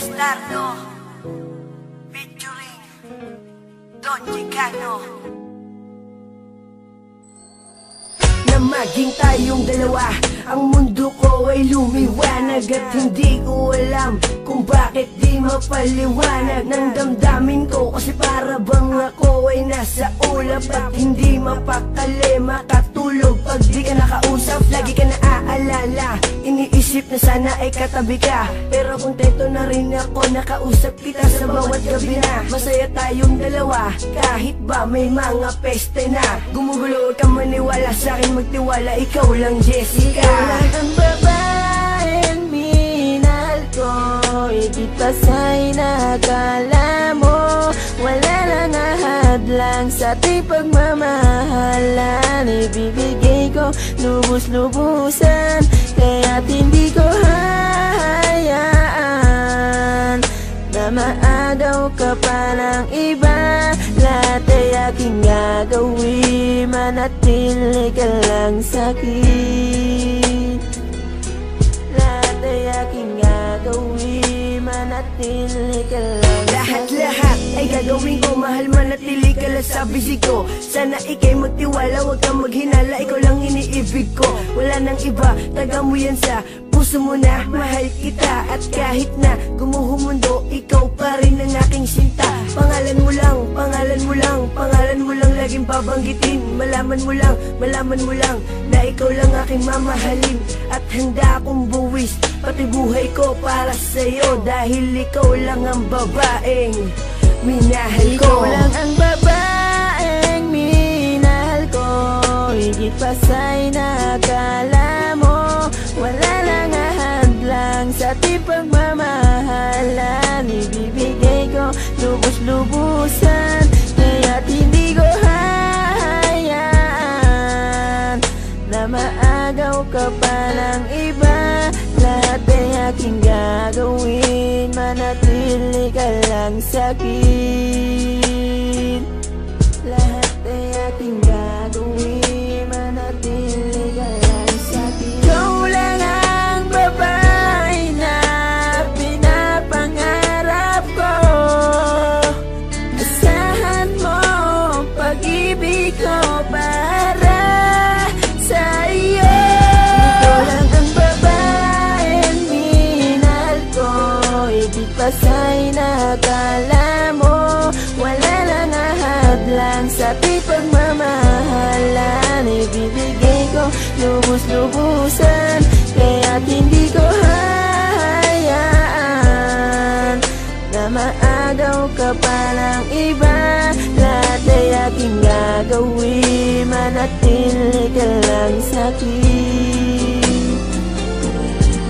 Bastardo featuring Don Chicano. Na maging tayong dalawa, ang mundo ko ay lumiwanag. At hindi ko alam kung bakit di mapaliwanag ng damdamin ko. Kasi para bang ako ay nasa ulap at hindi mapakali makatulog pag di ka nakausap. Lagi ka naaalala, iniisip na sana ay katabi ka. Pero kontento na rin ako, nakausap kita sa bawat gabi na. Masaya tayong dalawa, kahit ba may mga peste na. Gumugulo ka maniwala sa'kin, magtiwala, ikaw lang Jessica. Ikaw lang ang babaeng minahal ko, higit pa sa'y nakala mo. Wala nang ahadlang sa ating pagmamahalan. Ibibigay ko lubos-lubusan, kaya't hindi ko hahayaan na maagaw ka pa ng iba. Lahat ay aking gagawin, manatili ka lang sa'kin. Lahat ay aking gagawin, manatili ka lang sa'kin. Lahat ay gagawin ko, mahal manatili ka lang sa bisig ko. Sana ikay magtiwala, wag kang maghinala, ikaw lang iniibig ko. Wala nang iba, taga mo yan sa puso mo na, mahal kita. At kahit na gumuho mundo, ikaw pa rin ang aking sinta. Pangalan mo lang, pangalan mo lang, pangalan mo lang laging babanggitin. Malaman mo lang na ikaw lang aking mamahalin. At handa akong buwis pati buhay ko para sa'yo, dahil ikaw lang ang babaeng minahal ko. Ikaw lang ang babaeng minahal ko, higit pa sa'y nakala mo. Wala nang ahadlang sa ating pagmamahalan. Ibibigay ko lubos-lubusan, kaya't hindi ko hahayaan na maagaw ka pa ng iba. Lahat ay aking gagawin, manatili ka lang sa'kin. Lahat ay aking gagawin, manatili ka lang sa'kin. Ikaw lang ang babae na pinapangarap ko. Asahan mo pag-ibig ko para sa'yo. Ikaw lang ang babaeng minahal ko, higit pa sa'y nakala mo. Wala nang ahadlang sa ating pagmamahalan. Ibibigay ko lubos-lubusan, kaya't hindi ko hahayaan na maagaw ka pa ng iba. Lahat ay aking gagawin, manatili ka lang sa'kin.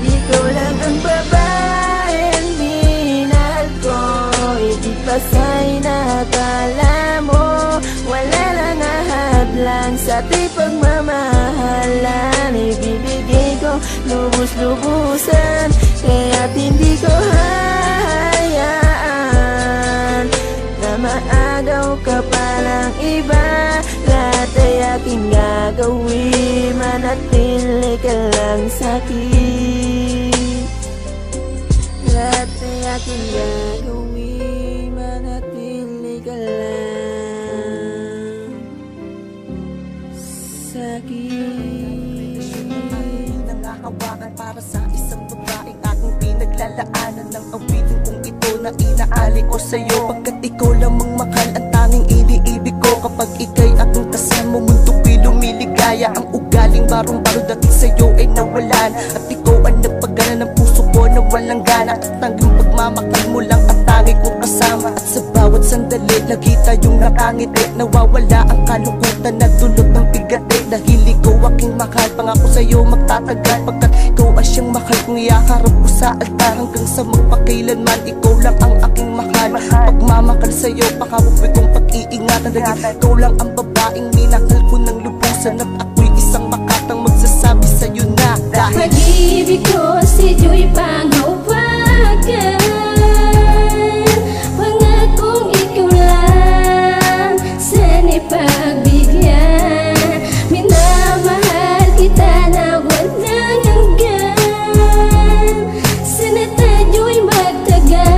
Ikaw lang ang babaeng minahal ko, higit pa sa'y nakala mo. Wala nang ahadlang sa ating pagmamahalan. Ibibigay ko lubos-lubusan, kaya't hindi ko hahayaan na maagaw ka pa ng iba. Lahat ay aking gagawin, manatili ka lang sa'kin. Lahat ay aking gagawin, manatili ka lang sa'kin. Nangahawakan para sa isang babaeng aking pinaglalaanan ng awitin kong ito na inaali ko sa'yo. Pagkat ikaw lamang mahal ang tanging iniibig ko. Kapag ika'y aking kasama, mundo ko'y lumiligaya. Ang ugaling barong-baro dati sa'yo ay nawalan, at ikaw ang nagpagana ng puso ko na walang gana. At tanging pagmamakal mo lang ang tanging kong kasama. At sa bawat sandali, lagi tayong nakangiti. Nawawala ang kalungkutan na dulot ng bigati. Dahil ikaw aking mahal, pangako sa'yo magtatagal. Pagkat ikaw ang siyang mahal kong iyakarap ko sa altar. Hanggang sa magpakailanman, ikaw lang ang aking mahal. Pagmamakal sa'yo, pakabuboy kong pag-iingatan. Dahil ikaw lang ang babaeng minahal ko ng lubusan. At ako'y isang makatang magsasabi sa'yo na dahil pag-ibig ko sa'yo'y panghawakan. Pangakong ikaw lang sana'y pagbigyan. Minamahal kita na walang hanggan. Sana tayo'y magtagal.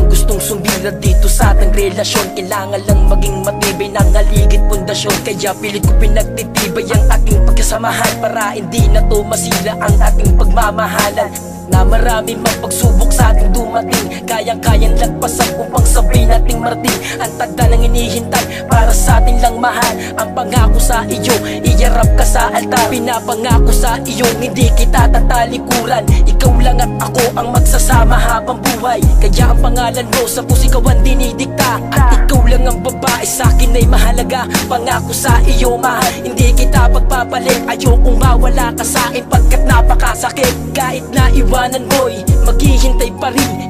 bang gustong sumira dito sa ating relasyon? Kailangan lang maging matibay ng haligid pundasyon. Kaya pilit ko pinagtitibay ang ating pagkasamahan, para hindi na to masira ang ating pagmamahalan. Na marami mang pagsubok sa ating dumating, kayang-kayang lagpasan upang sabay nating marating ang tagda ng hinihintay para sa ating lang mahal. Ang pangako sa iyo, iyarap ka sa altar. Pinapangako sa iyo, hindi kita tatalikuran. Ikaw lang at ako ang magsasama habang buhay. Kaya ang pangalan mo sa pusikawan dinidikta, at ikaw lang ang babae sa akin ay mahalaga. Pangako sa iyo mahal, hindi kita pagpapalit. Ayokong mawala ka sa akin pagkat napakasakit. Kahit na iwanan mo'y maghihintay pa rin.